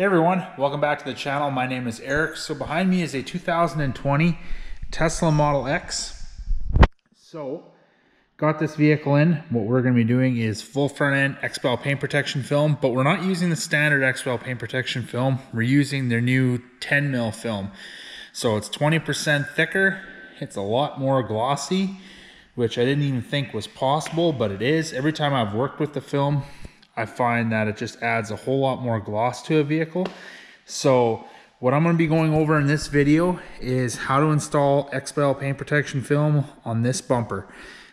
Hey everyone, welcome back to the channel. My name is Eric. So behind me is a 2020 Tesla Model X. So got this vehicle in. What we're going to be doing is full front end XPEL paint protection film, but we're not using the standard XPEL paint protection film. We're using their new 10 mil film. So it's 20% thicker. It's a lot more glossy, which I didn't even think was possible, but it is. Every time I've worked with the film, I find that it just adds a whole lot more gloss to a vehicle. So what I'm going to be going over in this video is how to install XPEL paint protection film on this bumper.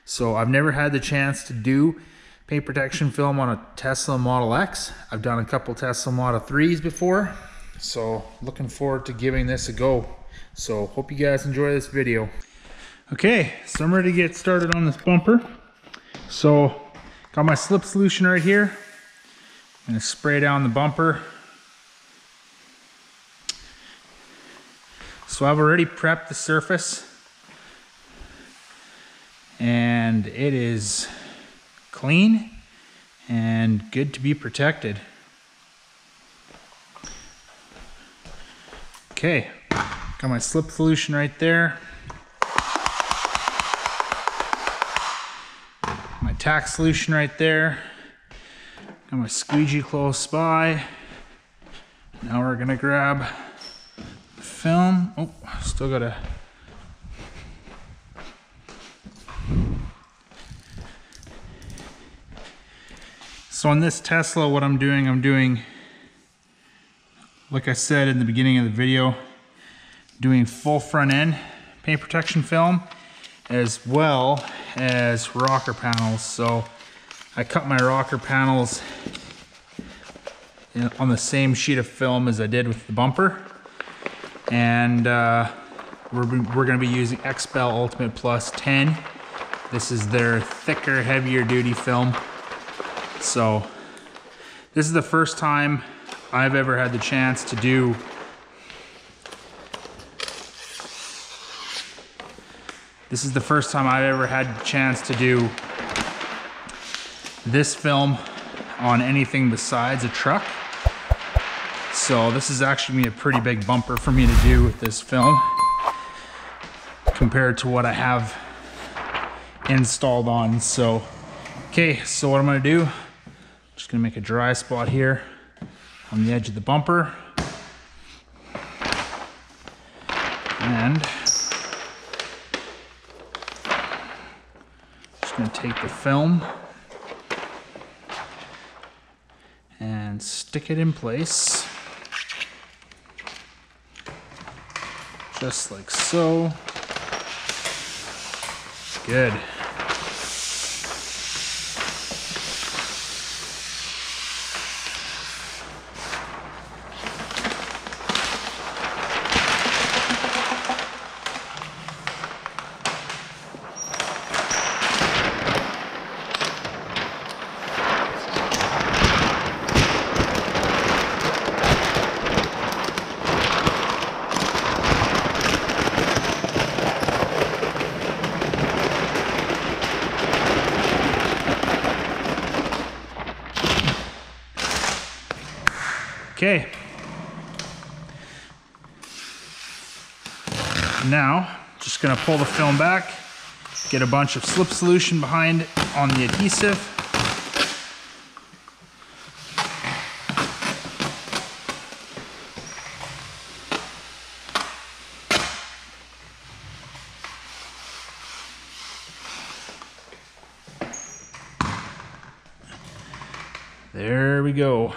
So I've never had the chance to do paint protection film on a Tesla Model X. I've done a couple Tesla Model 3s before. So looking forward to giving this a go. So hope you guys enjoy this video. Okay, so I'm ready to get started on this bumper. So got my slip solution right here. I'm going to spray down the bumper. So I've already prepped the surface and it is clean and good to be protected. Okay, got my slip solution right there. My tack solution right there. Got my squeegee close by. Now we're gonna grab the film. Oh, still gotta. So on this Tesla, what I'm doing, like I said in the beginning of the video, doing full front end paint protection film as well as rocker panels. So I cut my rocker panels on the same sheet of film as I did with the bumper, and we're going to be using XPEL Ultimate Plus 10. This is their thicker, heavier duty film. So this is the first time I've ever had the chance to do this film on anything besides a truck. So this is actually gonna be a pretty big bumper for me to do with this film compared to what I have installed on. So okay, so what I'm gonna do, just gonna make a dry spot here on the edge of the bumper, and just gonna take the film and stick it in place, just like so. Good. Okay, now just gonna pull the film back, get a bunch of slip solution behind on the adhesive. There we go.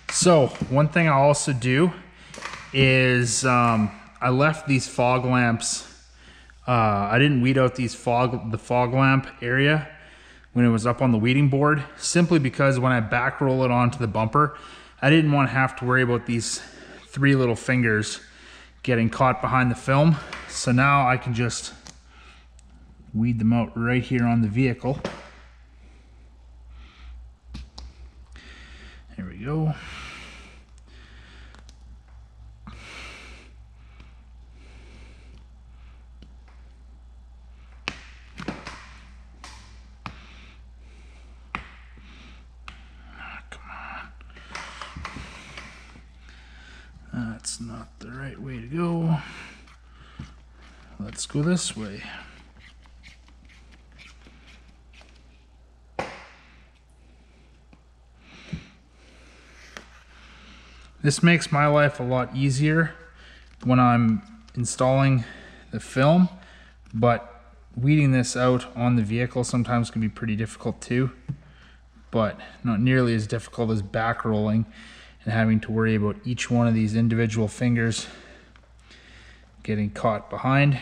So one thing I also do is I left these fog lamps. I didn't weed out the fog lamp area when it was up on the weeding board, simply because when I back roll it onto the bumper, I didn't want to have to worry about these three little fingers getting caught behind the film. So now I can just weed them out right here on the vehicle. There we go. That's not the right way to go. Let's go this way. This makes my life a lot easier when I'm installing the film, but weeding this out on the vehicle sometimes can be pretty difficult too, but not nearly as difficult as back rolling and having to worry about each one of these individual fingers getting caught behind.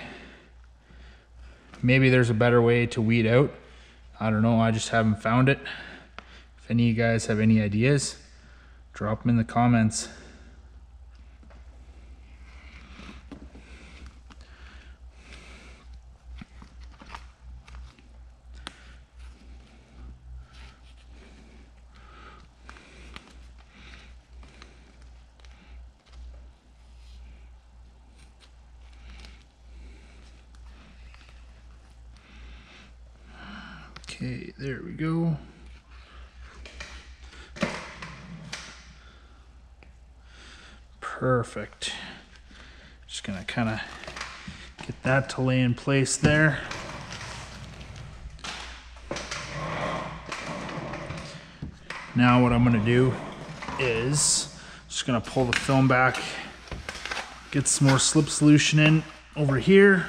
Maybe there's a better way to weed out. I don't know, I just haven't found it. If any of you guys have any ideas, drop them in the comments. Okay, there we go. Perfect. Just gonna kind of get that to lay in place there. Now what I'm gonna do is just gonna pull the film back, get some more slip solution in over here.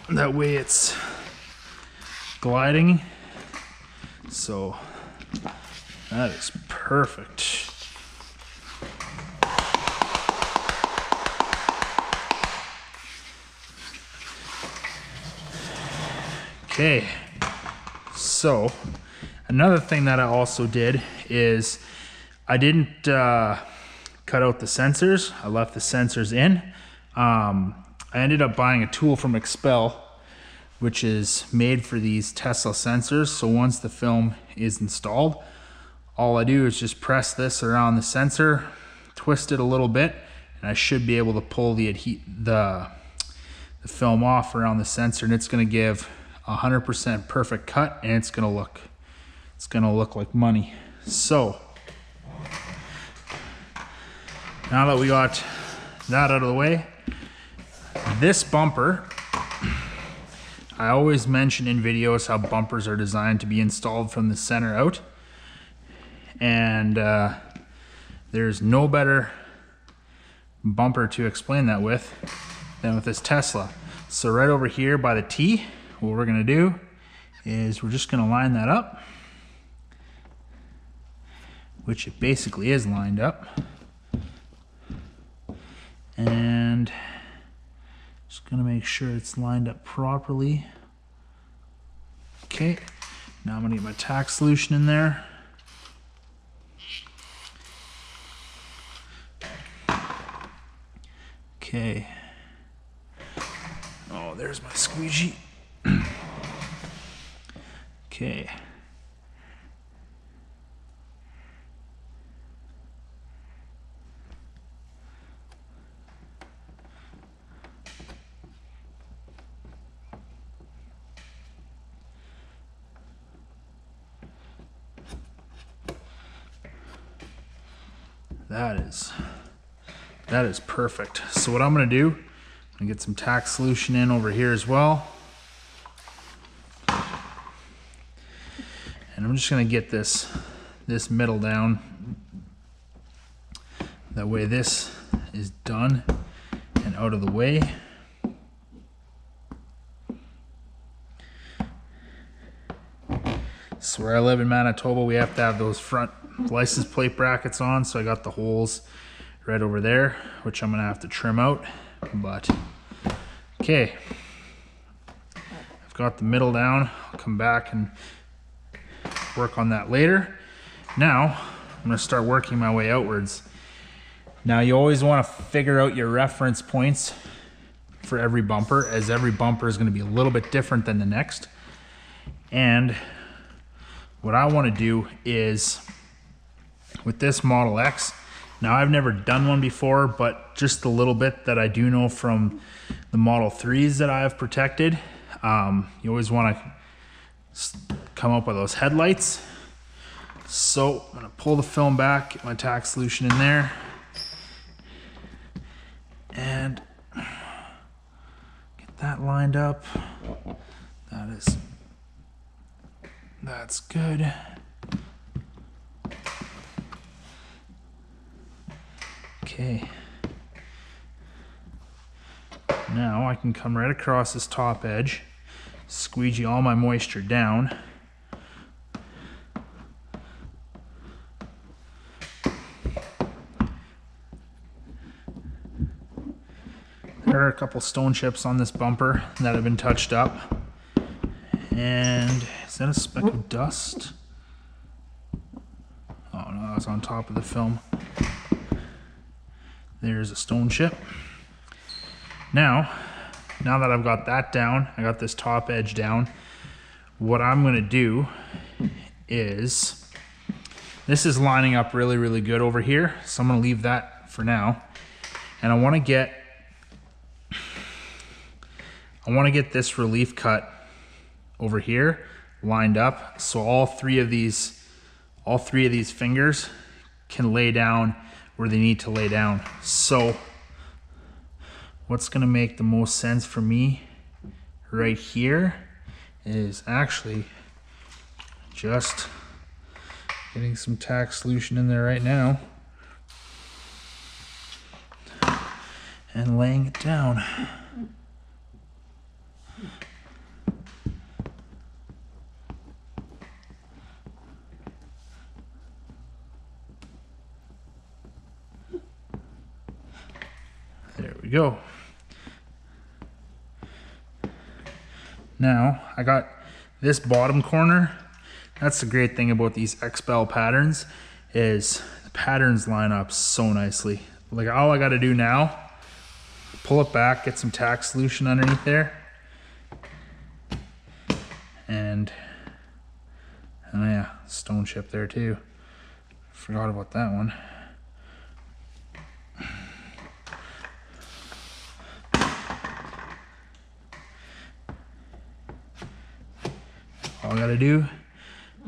That way it's gliding. So that is perfect. Okay, so another thing that I also did is I didn't cut out the sensors. I left the sensors in. I ended up buying a tool from Expel, which is made for these Tesla sensors. So once the film is installed, all I do is just press this around the sensor, twist it a little bit, and I should be able to pull the film off around the sensor, and it's gonna give 100% perfect cut, and it's gonna look like money. So now that we got that out of the way, this bumper, I always mention in videos how bumpers are designed to be installed from the center out, and there's no better bumper to explain that with than with this Tesla. So right over here by the T, what we're gonna do is we're just gonna line that up, which it basically is lined up, and just gonna make sure it's lined up properly. Okay, now I'm gonna get my tack solution in there. Okay. Oh, there's my squeegee. Okay. That is perfect. So what I'm gonna do, I'm gonna get some tack solution in over here as well. And I'm just gonna get this middle down. That way this is done and out of the way. So where I live in Manitoba, we have to have those front license plate brackets on, so I got the holes right over there, which I'm gonna have to trim out, but okay. I've got the middle down. I'll come back and work on that later. Now, I'm gonna start working my way outwards. Now, you always wanna figure out your reference points for every bumper, as every bumper is gonna be a little bit different than the next. And what I wanna do is, with this Model X, now I've never done one before, but just a little bit that I do know from the Model 3s that I have protected, you always want to come up with those headlights. So I'm gonna pull the film back, get my tack solution in there, and get that lined up. That's good. Okay. Now I can come right across this top edge, squeegee all my moisture down. There are a couple stone chips on this bumper that have been touched up. And is that a speck of dust? Oh no, that's on top of the film. There's a stone chip. Now that I've got that down, I got this top edge down, what I'm gonna do is, this is lining up really, really good over here, so I'm gonna leave that for now. And I wanna get this relief cut over here lined up, so all three of these fingers can lay down where they need to lay down. So what's gonna make the most sense for me right here is actually just getting some tack solution in there right now and laying it down. There we go. Now I got this bottom corner. That's the great thing about these XBEL patterns, is the patterns line up so nicely. Like, all I got to do now, pull it back, get some tack solution underneath there, and oh yeah, stone chip there too. Forgot about that one. All I gotta do,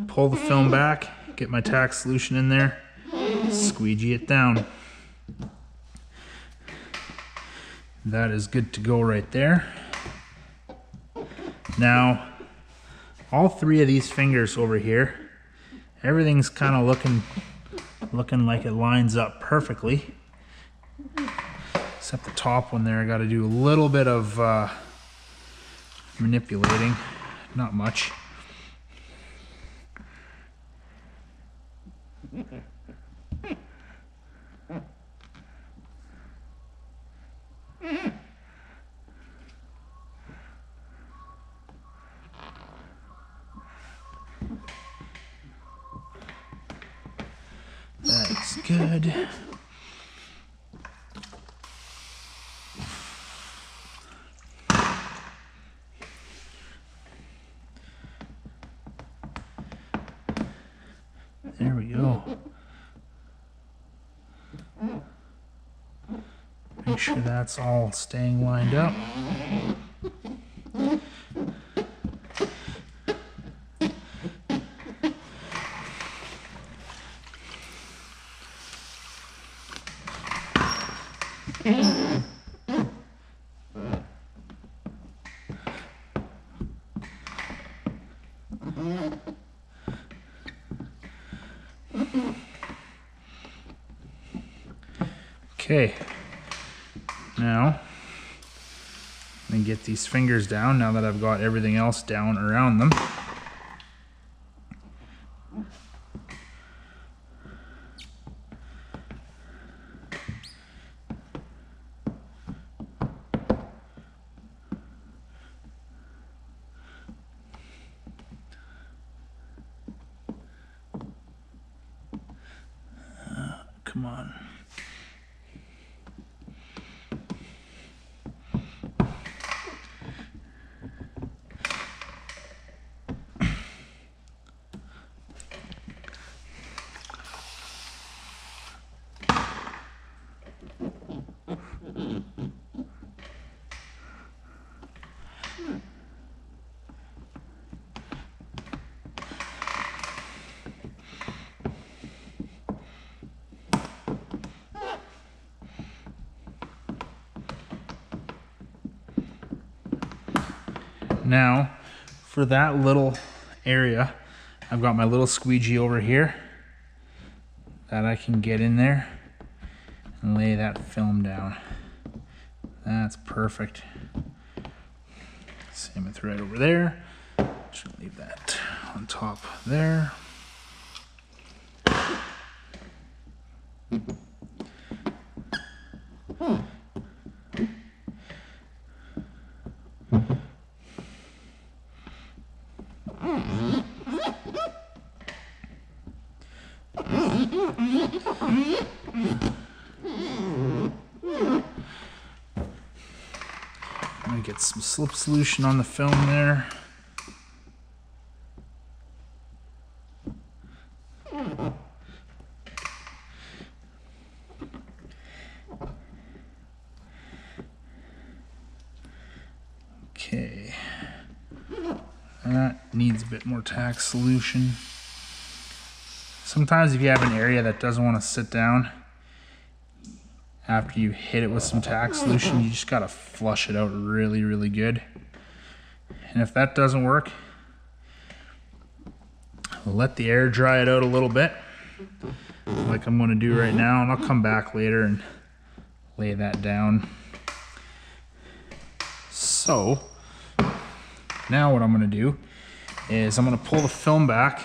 pull the film back, get my tack solution in there, squeegee it down. That is good to go right there. Now, all three of these fingers over here, everything's kind of looking like it lines up perfectly. Except the top one there, I gotta do a little bit of manipulating, not much. That's good. There we go. Make sure that's all staying lined up. Okay, now I'm gonna get these fingers down now that I've got everything else down around them. Come on. Now, for that little area, I've got my little squeegee over here that I can get in there and lay that film down. That's perfect. Same with right over there. Just leave that on top there. I'm gonna get some slip solution on the film there. Okay, that needs a bit more tack solution. Sometimes if you have an area that doesn't want to sit down after you hit it with some tack solution, you just gotta flush it out really, really good. And if that doesn't work, let the air dry it out a little bit, like I'm gonna do right now, and I'll come back later and lay that down. So now what I'm gonna do is I'm gonna pull the film back,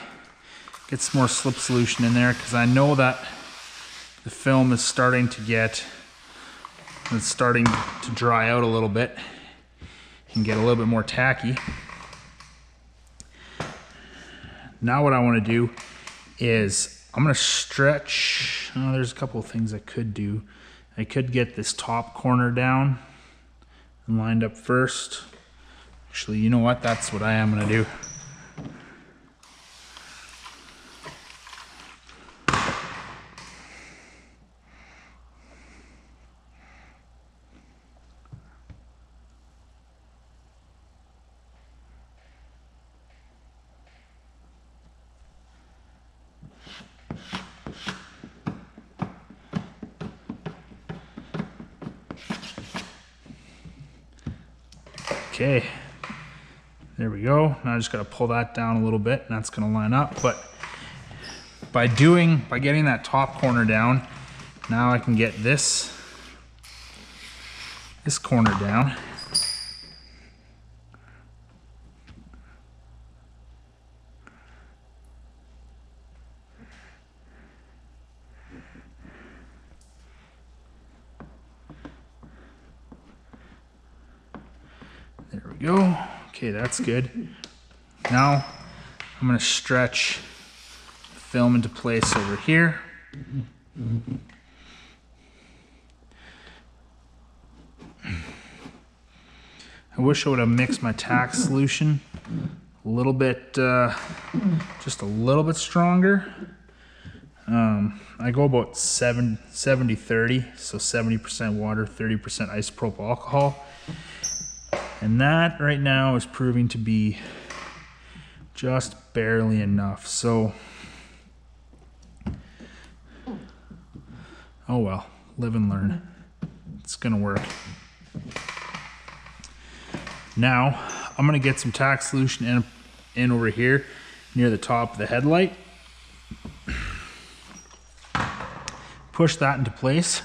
get some more slip solution in there, because I know that the film is starting to dry out a little bit and get a little bit more tacky. Now what I want to do is I'm going to stretch. Oh, there's a couple of things I could do. I could get this top corner down and lined up first. Actually, you know what? That's what I am going to do. Okay, there we go. Now I just got to pull that down a little bit, and that's going to line up. But by getting that top corner down, now I can get this corner down. There we go. Okay, that's good. Now I'm going to stretch the film into place over here. I wish I would have mixed my tack solution a little bit, just a little bit stronger. I go about 70-30, so 70% water, 30% isopropyl alcohol. And that right now is proving to be just barely enough. So, oh well, live and learn. It's gonna work. Now, I'm gonna get some tack solution in over here near the top of the headlight. Push that into place.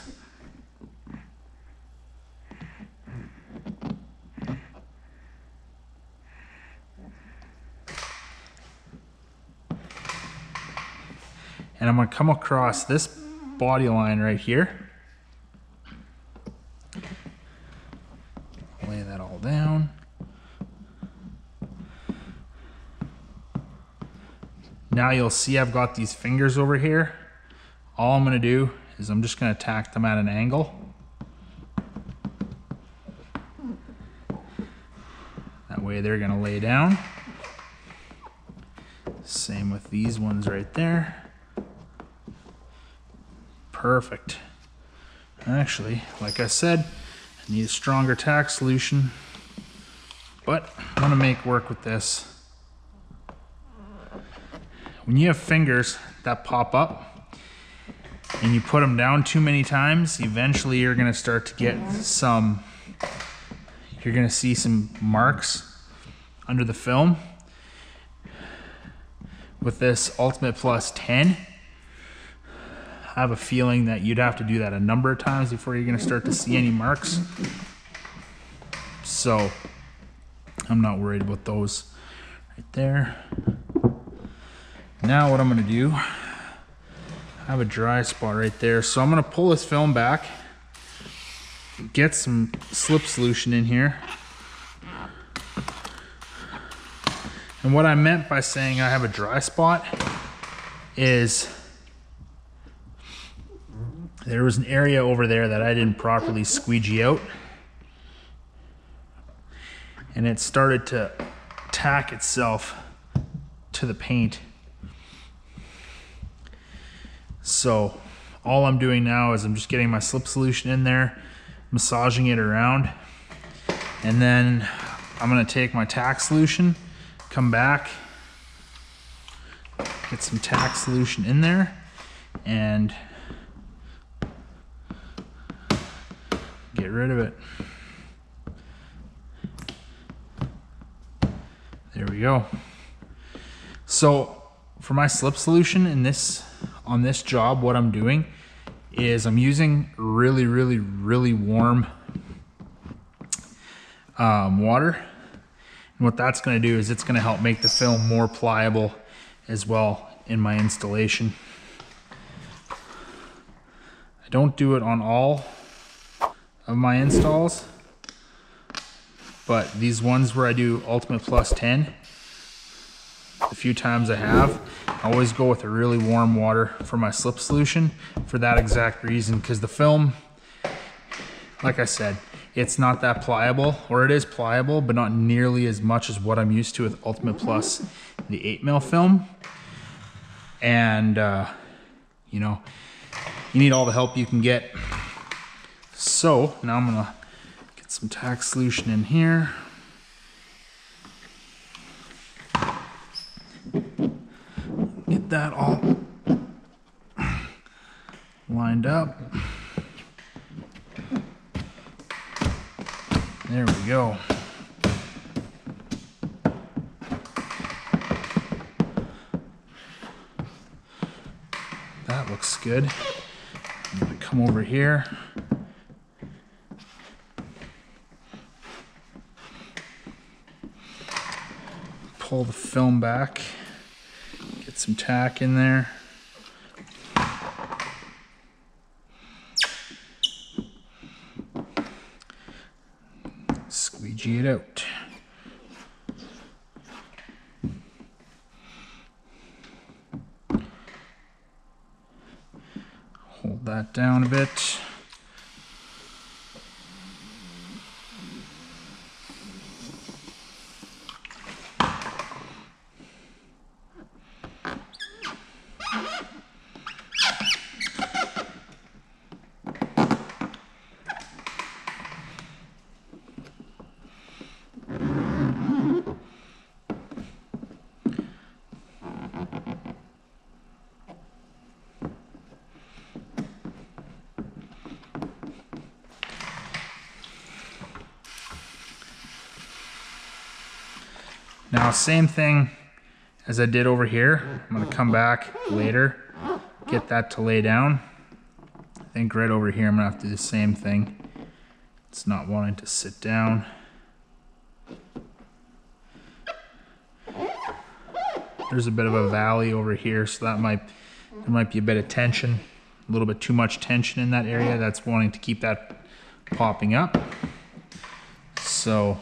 And I'm going to come across this body line right here. Lay that all down. Now you'll see I've got these fingers over here. All I'm going to do is I'm just going to tack them at an angle. That way they're going to lay down. Same with these ones right there. Perfect. Actually, like I said, I need a stronger tack solution, but I'm gonna make work with this. When you have fingers that pop up and you put them down too many times, eventually you're gonna start to get you're gonna see some marks under the film with this Ultimate Plus 10. I have a feeling that you'd have to do that a number of times before you're going to start to see any marks. So I'm not worried about those right there. Now what I'm going to do, I have a dry spot right there. So I'm going to pull this film back, get some slip solution in here. And what I meant by saying I have a dry spot is there was an area over there that I didn't properly squeegee out, and it started to tack itself to the paint. So all I'm doing now is I'm just getting my slip solution in there, massaging it around, and then I'm going to take my tack solution, come back, get some tack solution in there, and get rid of it. There we go. So for my slip solution in this, on this job, what I'm doing is I'm using really warm water. And what that's going to do is it's going to help make the film more pliable as well in my installation. I don't do it on all of my installs, but these ones where I do Ultimate Plus 10, the few times I have, I always go with a really warm water for my slip solution for that exact reason, because the film, like I said, it's not that pliable, or it is pliable, but not nearly as much as what I'm used to with Ultimate Plus, the 8mm film. And, you know, you need all the help you can get. So now I'm gonna get some tack solution in here. Get that all lined up. There we go. That looks good. I'm gonna come over here. Pull the film back, get some tack in there. Squeegee it out. Hold that down a bit. Now, same thing as I did over here. I'm gonna come back later, get that to lay down. I think right over here I'm gonna have to do the same thing. It's not wanting to sit down. There's a bit of a valley over here, so there might be a bit of tension, a little bit too much tension in that area. That's wanting to keep that popping up. So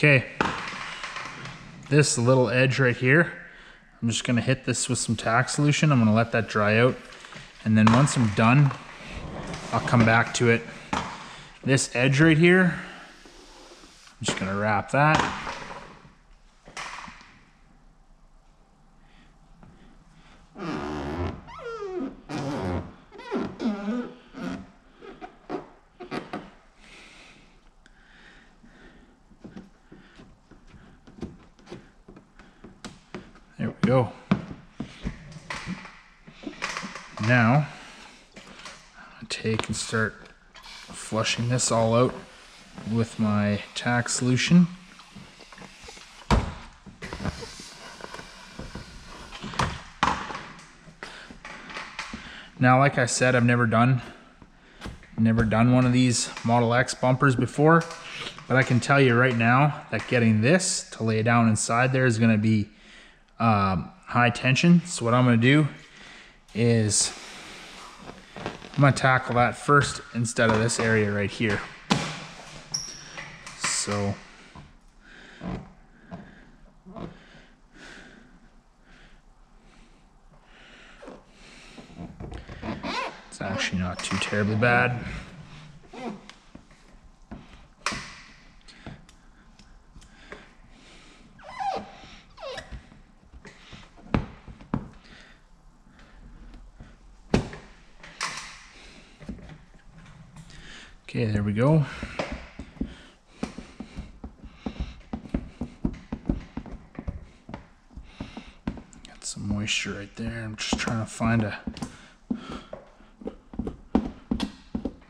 okay, this little edge right here, I'm just gonna hit this with some tack solution. I'm gonna let that dry out, and then once I'm done, I'll come back to it. This edge right here, I'm just gonna wrap that. There we go. Now, I'm gonna take and start flushing this all out with my tack solution. Now, like I said, I've never done one of these Model X bumpers before, but I can tell you right now that getting this to lay down inside there is going to be high tension. So what I'm going to do is I'm going to tackle that first instead of this area right here. So it's actually not too terribly bad. Okay, there we go. Got some moisture right there. I'm just trying to find a...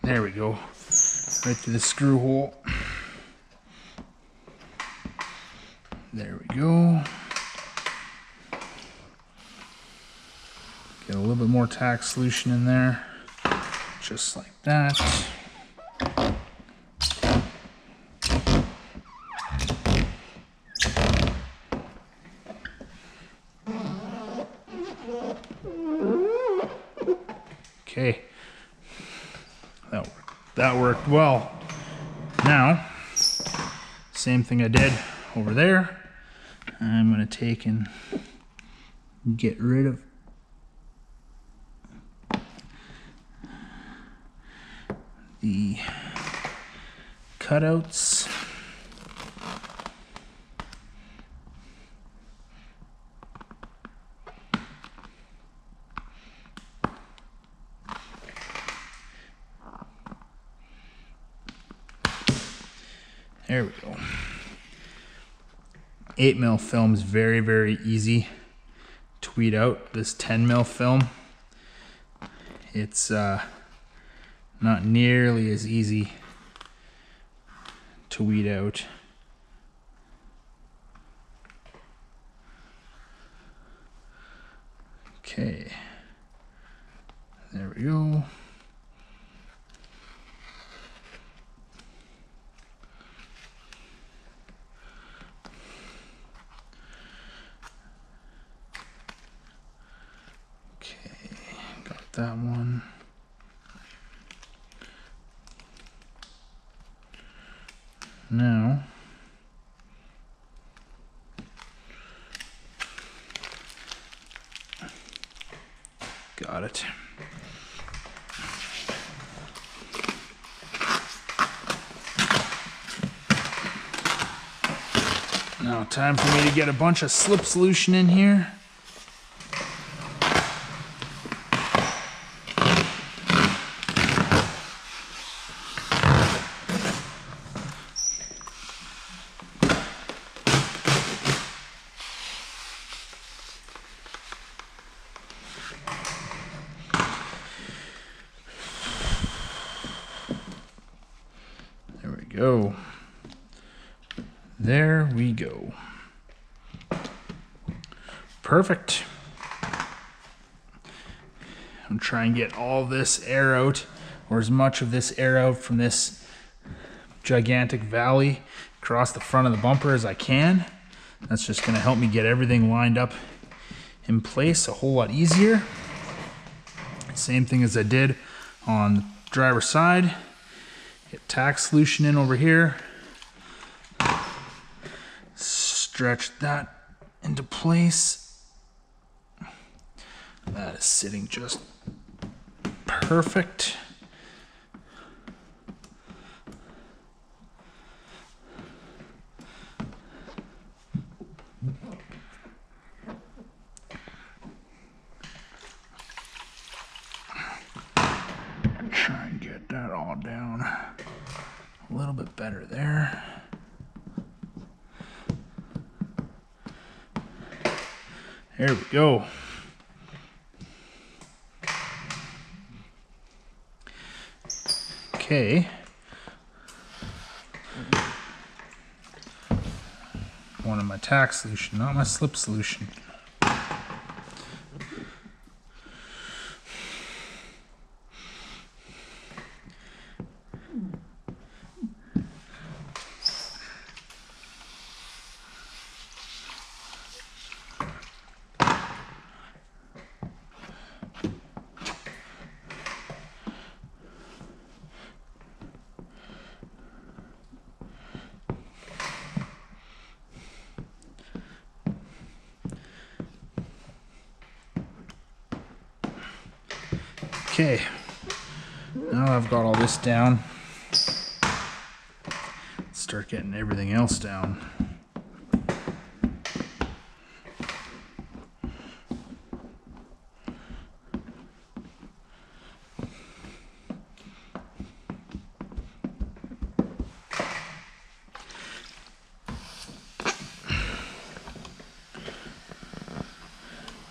There we go. Right through the screw hole. There we go. Get a little bit more tack solution in there. Just like that. Okay, that worked well. Now, same thing I did over there. I'm going to take and get rid of the cutouts. There we go. 8mm film is very, very easy to weed out. This 10mm film, it's not nearly as easy to weed out. Okay, there we go. That one. Now, got it. Now, time for me to get a bunch of slip solution in here. Go. There we go. Perfect. I'm trying to get all this air out, or as much of this air out from this gigantic valley across the front of the bumper as I can. That's just going to help me get everything lined up in place a whole lot easier. Same thing as I did on the driver's side. Get tack solution in over here. Stretch that into place. That is sitting just perfect. Try and get that all down a little bit better there. There we go. Okay, my tack solution, not my slip solution. Okay, now I've got all this down, let's start getting everything else down.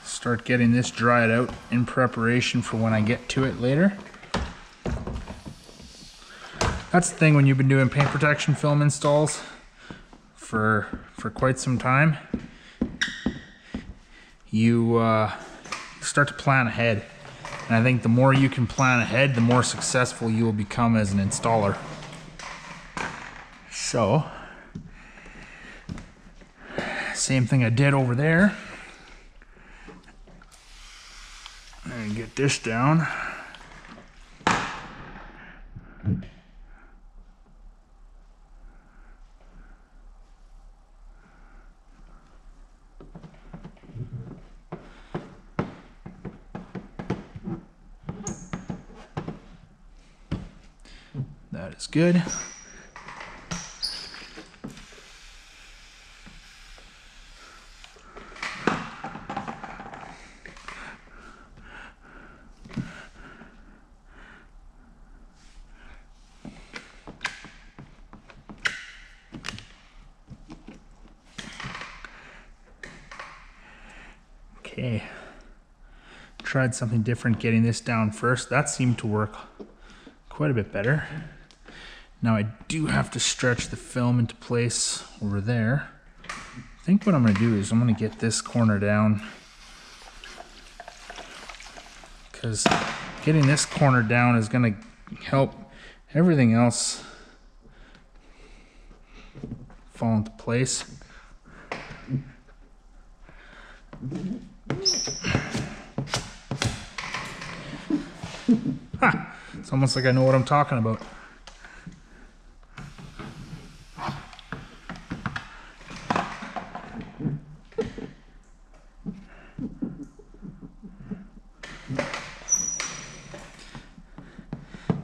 Start getting this dried out in preparation for when I get to it later. That's the thing when you've been doing paint protection film installs for quite some time, you start to plan ahead. And I think the more you can plan ahead, the more successful you will become as an installer. So, same thing I did over there. And get this down. That is good. Okay, tried something different getting this down first. That seemed to work quite a bit better. Now I do have to stretch the film into place over there. I think what I'm going to do is I'm going to get this corner down, because getting this corner down is going to help everything else fall into place. Ha! It's almost like I know what I'm talking about.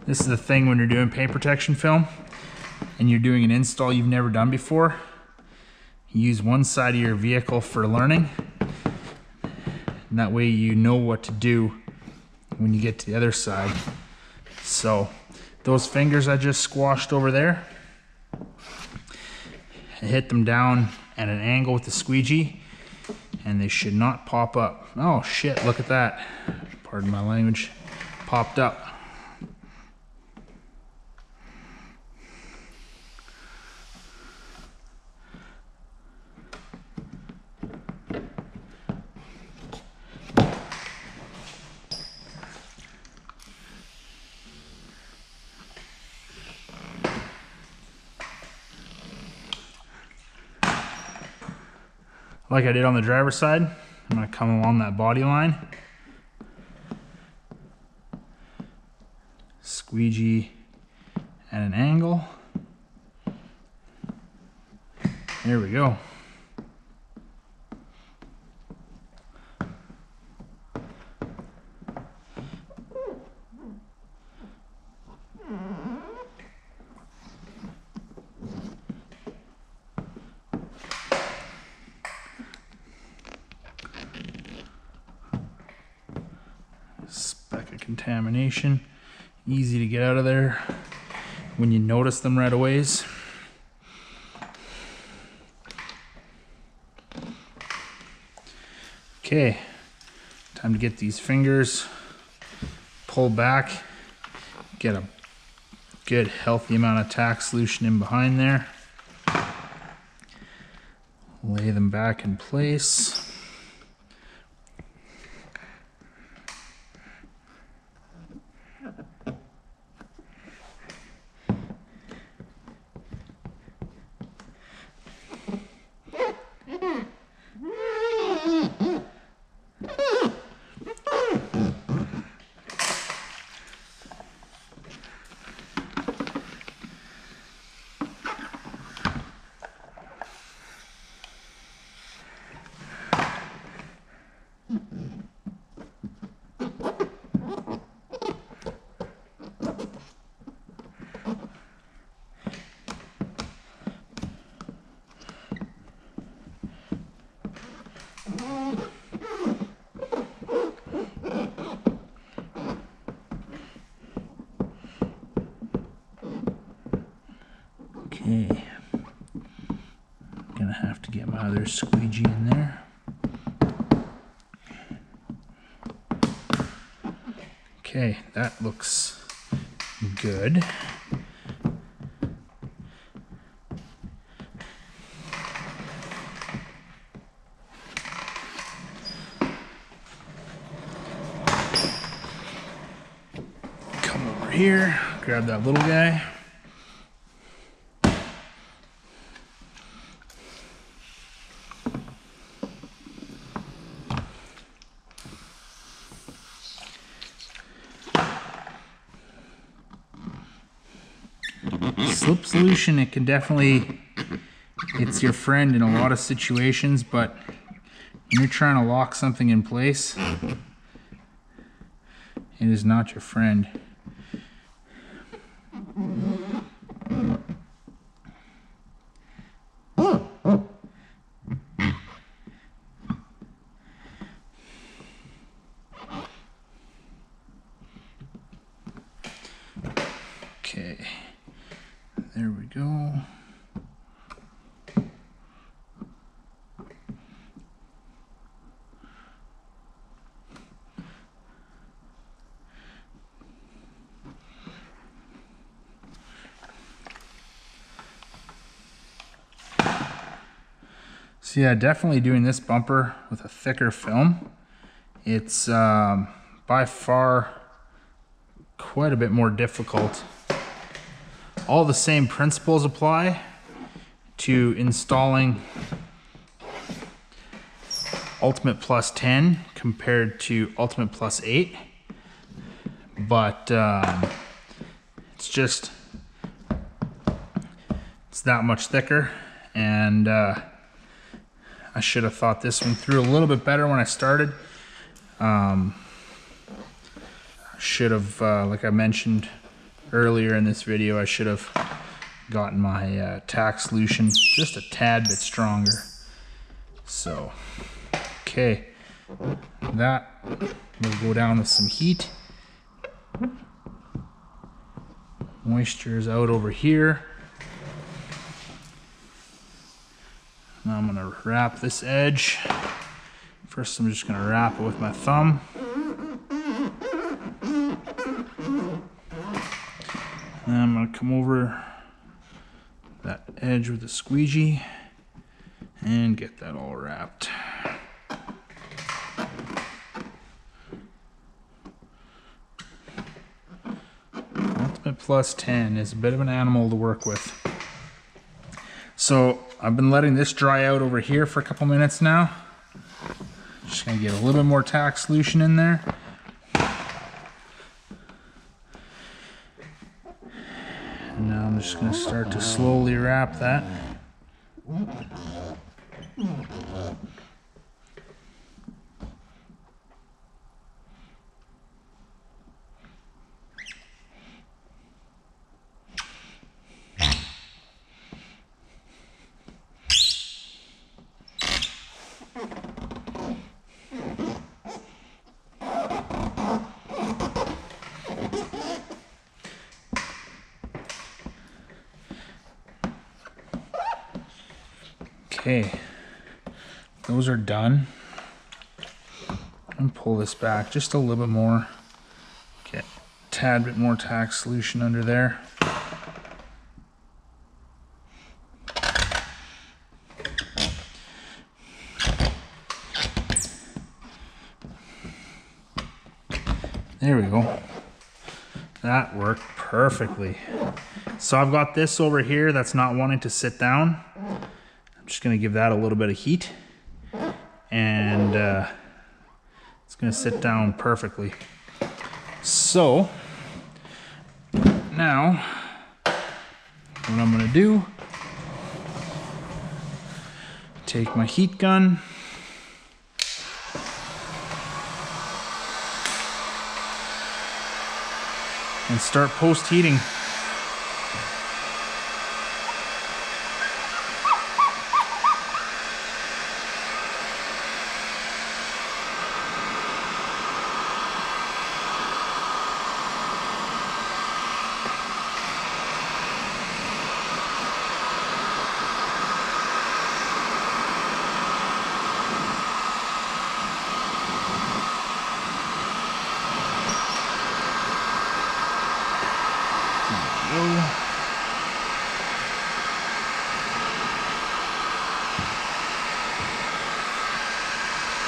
This is the thing when you're doing paint protection film and you're doing an install you've never done before. You use one side of your vehicle for learning, and that way you know what to do when you get to the other side. So those fingers I just squashed over there, I hit them down at an angle with the squeegee and they should not pop up. Oh shit, look at that. Pardon my language. Popped up. Like I did on the driver's side, I'm going to come along that body line, squeegee at an angle. There we go. Speck of contamination, easy to get out of there when you notice them right away. Okay, time to get these fingers, pull back, get a good healthy amount of tack solution in behind there. Lay them back in place. Okay, gonna have to get my other squeegee in there. Okay, that looks good. Come over here, grab that little guy. Slip solution, it can definitely, it's your friend in a lot of situations, but when you're trying to lock something in place, it is not your friend. Okay. There we go. So yeah, definitely doing this bumper with a thicker film. It's by far quite a bit more difficult. All the same principles apply to installing Ultimate Plus 10 compared to Ultimate Plus 8, but it's that much thicker, and I should have thought this one through a little bit better when I started. Should have, like I mentioned earlier in this video, I should have gotten my tack solution just a tad bit stronger. So, okay, that will go down with some heat. Moisture is out over here. Now I'm gonna wrap this edge. First, I'm just gonna wrap it with my thumb. And I'm going to come over that edge with a squeegee and get that all wrapped. Ultimate Plus 10 is a bit of an animal to work with. So I've been letting this dry out over here for a couple minutes now. Just going to get a little bit more tack solution in there. And now I'm just going to start to slowly wrap that. Okay, those are done. And pull this back just a little bit more. Get a tad bit more tack solution under there. There we go. That worked perfectly. So I've got this over here that's not wanting to sit down. I'm just gonna give that a little bit of heat, and it's gonna sit down perfectly. So now what I'm gonna do, take my heat gun, and start post-heating.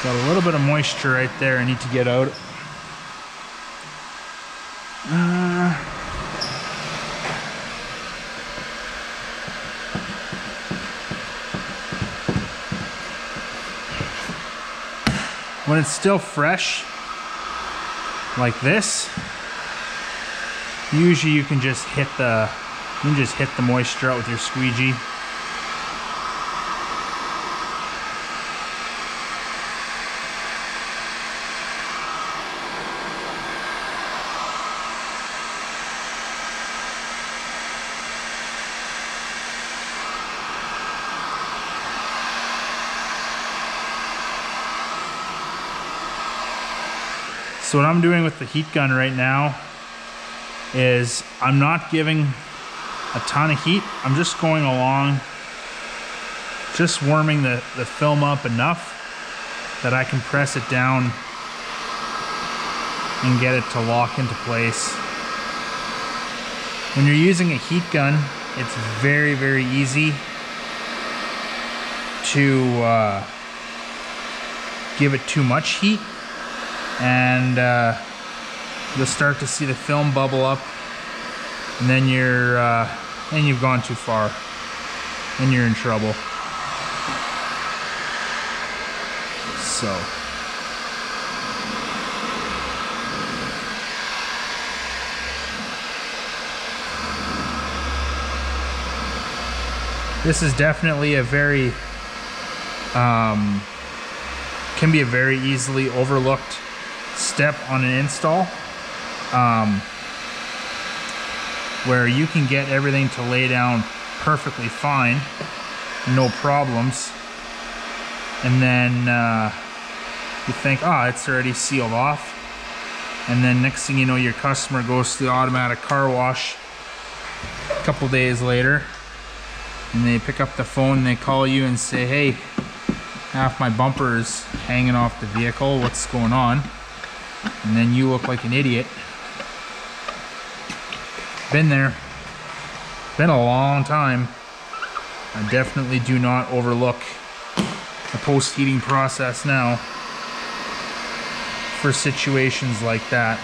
Got a little bit of moisture right there I need to get out. When it's still fresh, like this, usually you can just hit the moisture out with your squeegee. So what I'm doing with the heat gun right now is I'm not giving a ton of heat. I'm just going along, just warming the film up enough that I can press it down and get it to lock into place. When you're using a heat gun, it's very, very easy to give it too much heat, and you'll start to see the film bubble up, and then you've gone too far, and you're in trouble. So this is definitely a very can be a very easily overlooked step on an install, where you can get everything to lay down perfectly fine, no problems, and then you think, it's already sealed off, and then next thing you know, your customer goes to the automatic car wash a couple days later, and they pick up the phone and they call you and say, hey, half my bumper is hanging off the vehicle, what's going on? And then you look like an idiot. Been there. Been a long time. I definitely do not overlook the post-heating process now for situations like that.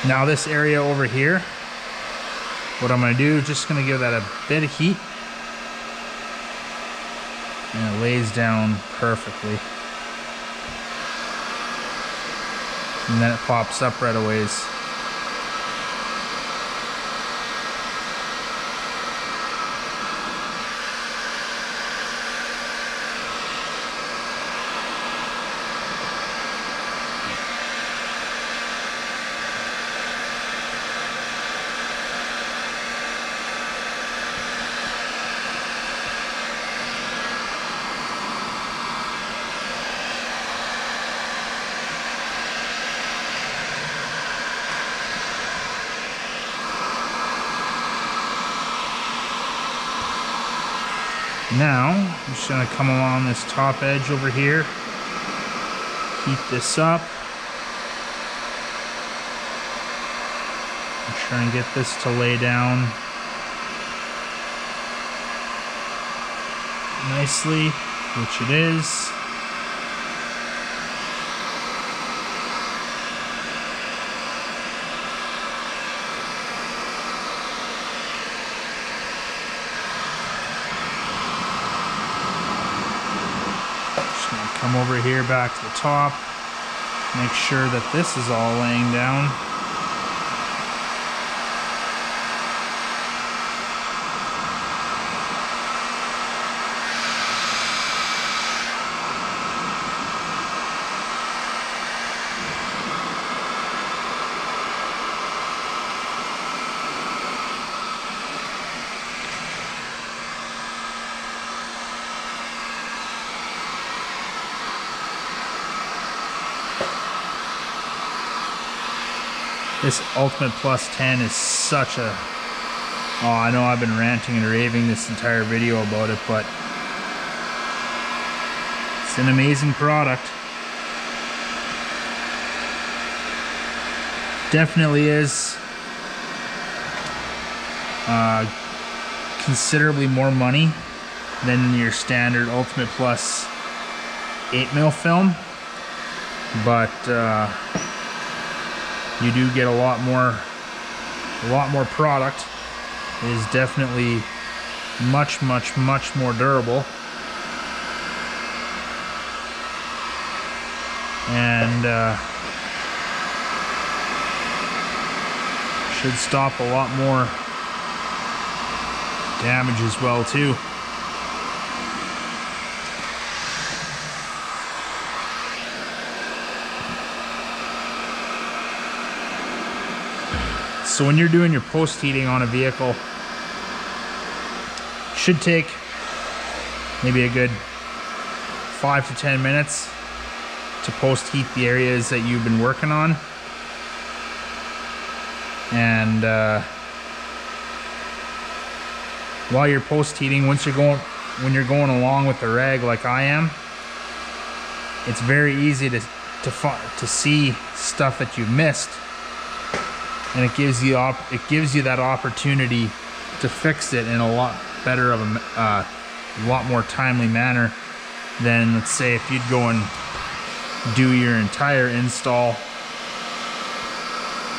Now this area over here, what I'm going to do is just going to give that a bit of heat, and it lays down perfectly. And then it pops up right away. Now, I'm just going to come along this top edge over here, heat this up. I'm trying to get this to lay down nicely, which it is. Just gonna come over here back to the top, make sure that this is all laying down. This Ultimate Plus 10 is such a... Oh, I know I've been ranting and raving this entire video about it, but it's an amazing product. Definitely is considerably more money than your standard Ultimate Plus 8mm film, but you do get a lot more product. It is definitely much more durable, and should stop a lot more damage as well too. So when you're doing your post heating on a vehicle, it should take maybe a good 5 to 10 minutes to post heat the areas that you've been working on. And while you're post heating, when you're going along with the rag like I am, it's very easy to see stuff that you've missed. And it gives you that opportunity to fix it in a lot better of a lot more timely manner than, let's say, if you'd go and do your entire install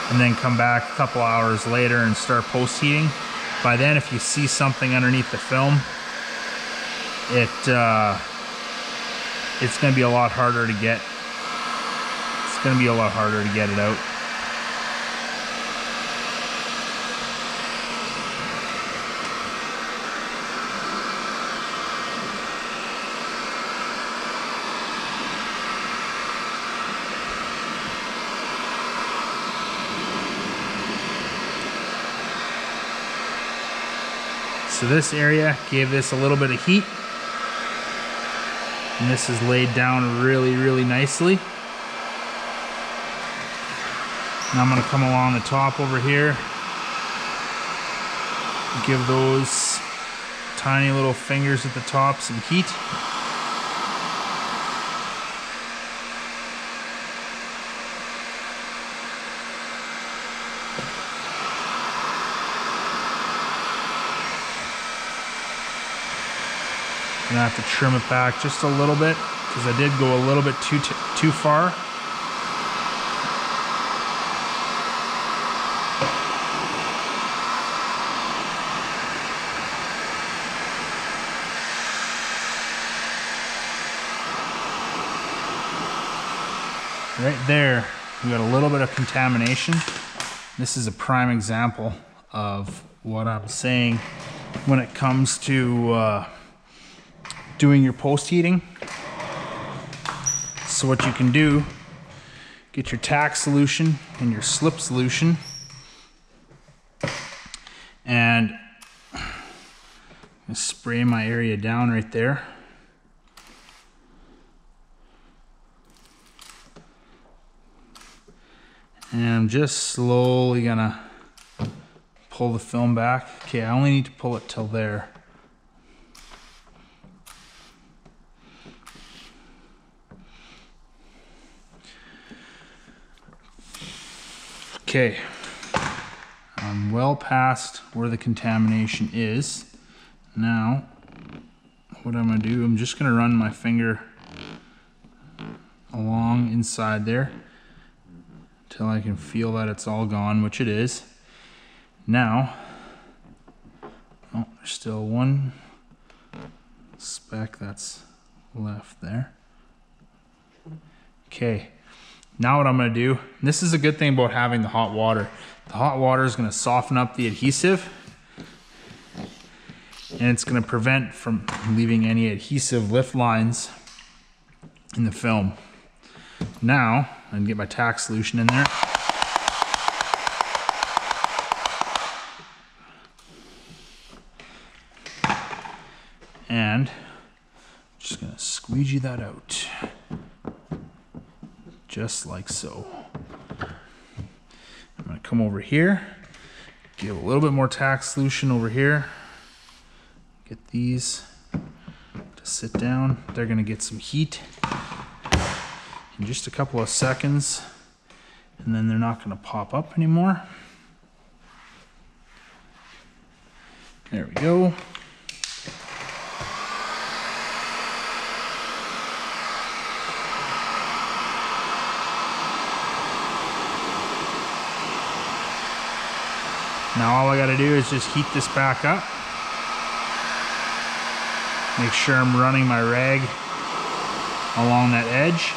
and then come back a couple hours later and start post heating. By then, if you see something underneath the film, it's going to be a lot harder to get. It's going to be a lot harder to get it out. So this area gave this a little bit of heat, and this is laid down really nicely. Now I'm going to come along the top over here, give those tiny little fingers at the top some heat. I'm gonna have to trim it back just a little bit because I did go a little bit too far. Right there, we got a little bit of contamination. This is a prime example of what I'm saying when it comes to doing your post heating. So what you can do, get your tack solution and your slip solution, and spray my area down right there. And I'm just slowly gonna pull the film back. Okay, I only need to pull it till there. Okay, I'm well past where the contamination is. Now, what I'm gonna do, I'm just gonna run my finger along inside there until I can feel that it's all gone, which it is. Now, oh, there's still one speck that's left there. Okay, now what I'm gonna do, and this is a good thing about having the hot water. The hot water is gonna soften up the adhesive, and it's gonna prevent from leaving any adhesive lift lines in the film. Now, I'm gonna get my tack solution in there. And just gonna squeegee that out. Just like so. I'm gonna come over here, give a little bit more tack solution over here. Get these to sit down. They're gonna get some heat in just a couple of seconds, and then they're not gonna pop up anymore. There we go. Now all I gotta do is just heat this back up. Make sure I'm running my rag along that edge.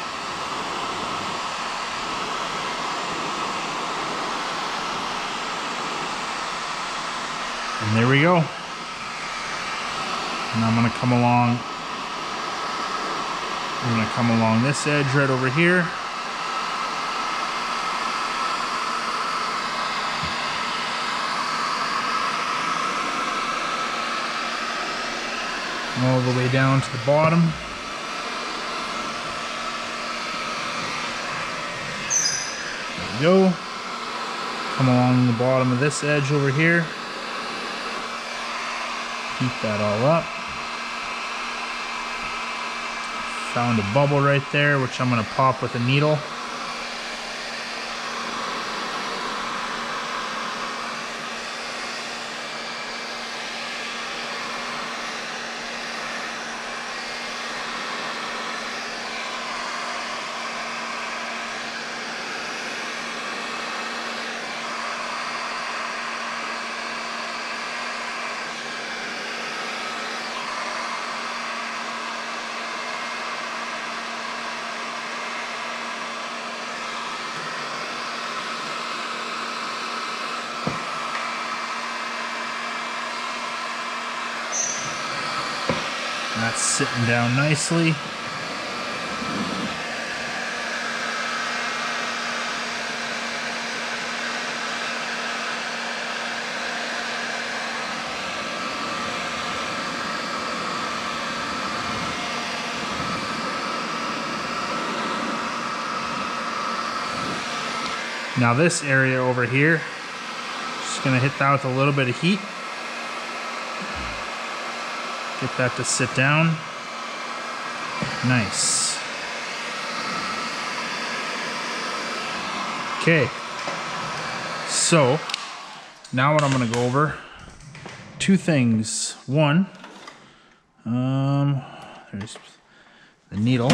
And there we go. And I'm gonna come along this edge right over here. All the way down to the bottom. There we go. Come along the bottom of this edge over here. Heat that all up. Found a bubble right there, which I'm going to pop with a needle. That's sitting down nicely. Now this area over here, just gonna hit that with a little bit of heat. Get that to sit down. Nice. Okay. So, now what I'm gonna go over, two things. One, there's the needle.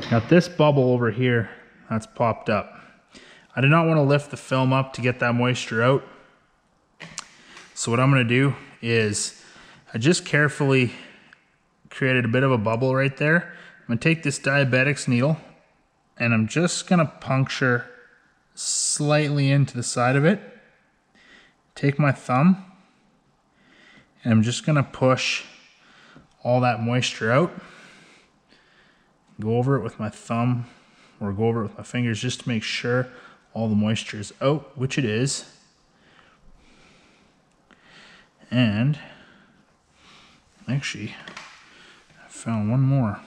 Got this bubble over here that's popped up. I did not want to lift the film up to get that moisture out. So what I'm gonna do is, I just carefully created a bit of a bubble right there. I'm gonna take this diabetics needle and I'm just gonna puncture slightly into the side of it. Take my thumb and I'm just gonna push all that moisture out. Go over it with my thumb or go over it with my fingers just to make sure all the moisture is out, which it is. And actually, I found one more.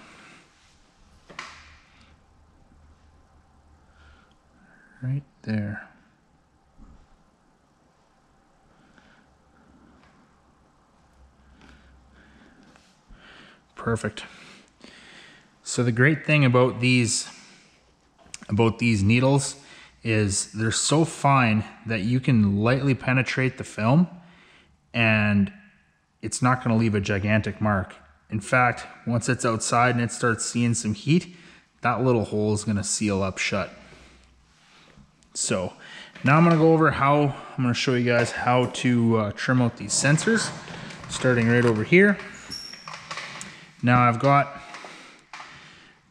Right there. Perfect. So the great thing about these needles is they're so fine that you can lightly penetrate the film and it's not going to leave a gigantic mark. In fact, once it's outside and it starts seeing some heat, that little hole is gonna seal up shut. So now I'm gonna go over I'm gonna show you guys how to trim out these sensors, starting right over here. Now I've got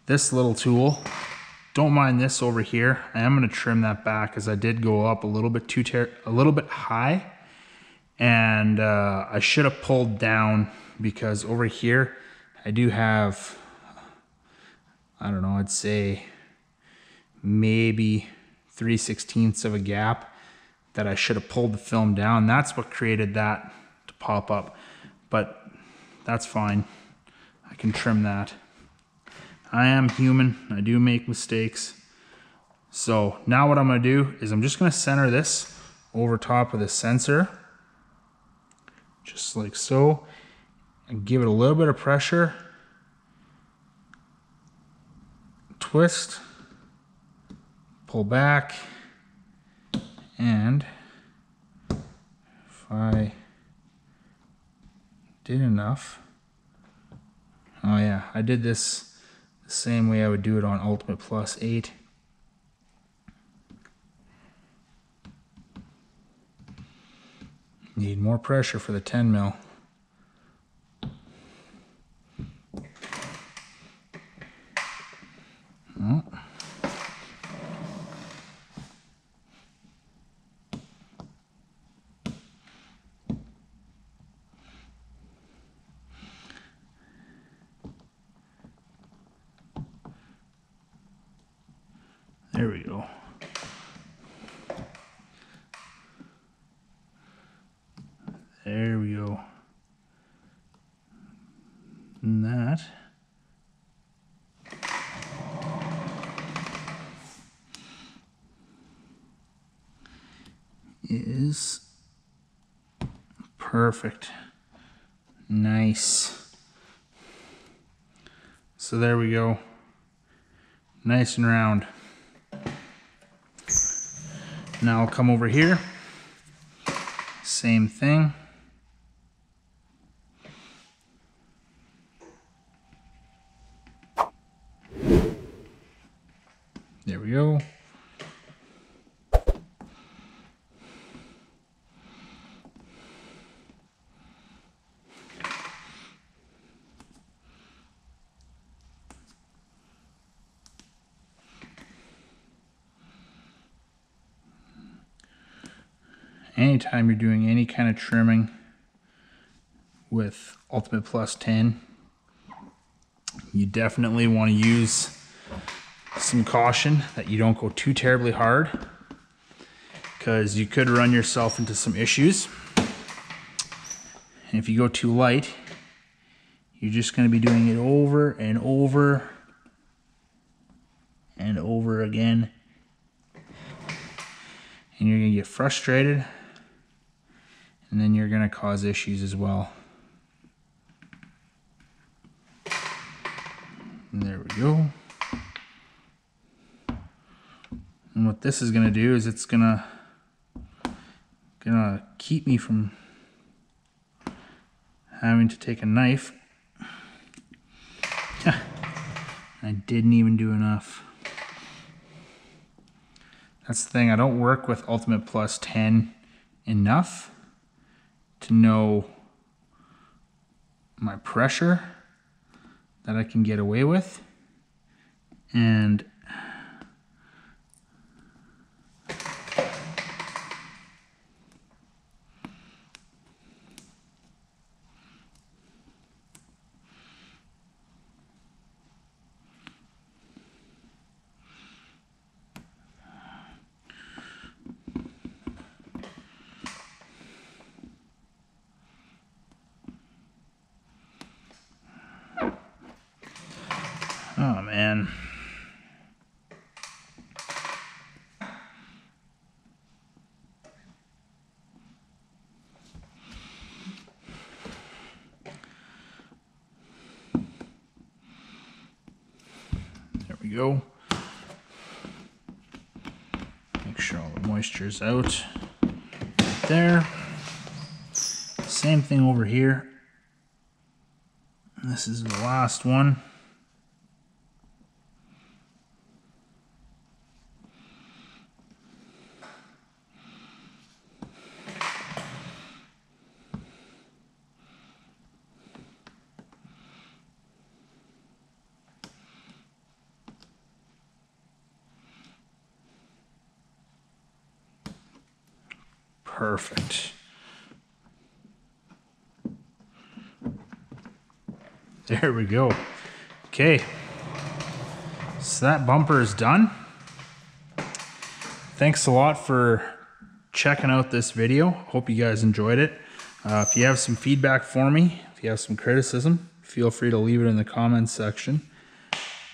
this little tool. Don't mind this over here. I am gonna trim that back as I did go up a little bit high, and I should have pulled down because over here I do have, I don't know, I'd say maybe 3/16 of a gap that I should have pulled the film down. That's what created that to pop up, but that's fine. I can trim that. I am human, I do make mistakes. So now what I'm gonna do is I'm just gonna center this over top of the sensor, just like so, and give it a little bit of pressure. Twist, pull back, and if I did enough, oh yeah, I did this the same way I would do it on Ultimate Plus 8. Need more pressure for the 10 mil. Oh. There we go. There we go. And that is perfect. Nice. So there we go. Nice and round. Now I'll come over here. Same thing. There we go. Anytime you're doing any kind of trimming with Ultimate Plus 10, you definitely want to use some caution that you don't go too terribly hard, because you could run yourself into some issues. And if you go too light, you're just going to be doing it over and over and over again, and you're going to get frustrated, and then you're going to cause issues as well. And there we go. And what this is going to do is it's gonna keep me from having to take a knife. I didn't even do enough. That's the thing, I don't work with Ultimate Plus 10 enough to know my pressure that I can get away with, and oh man. There we go. Make sure all the moisture's out. Right there. Same thing over here. This is the last one. Perfect. There we go. Okay. So that bumper is done. Thanks a lot for checking out this video. Hope you guys enjoyed it. If you have some feedback for me, if you have some criticism, feel free to leave it in the comments section.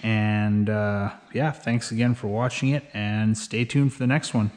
And yeah, thanks again for watching it, and stay tuned for the next one.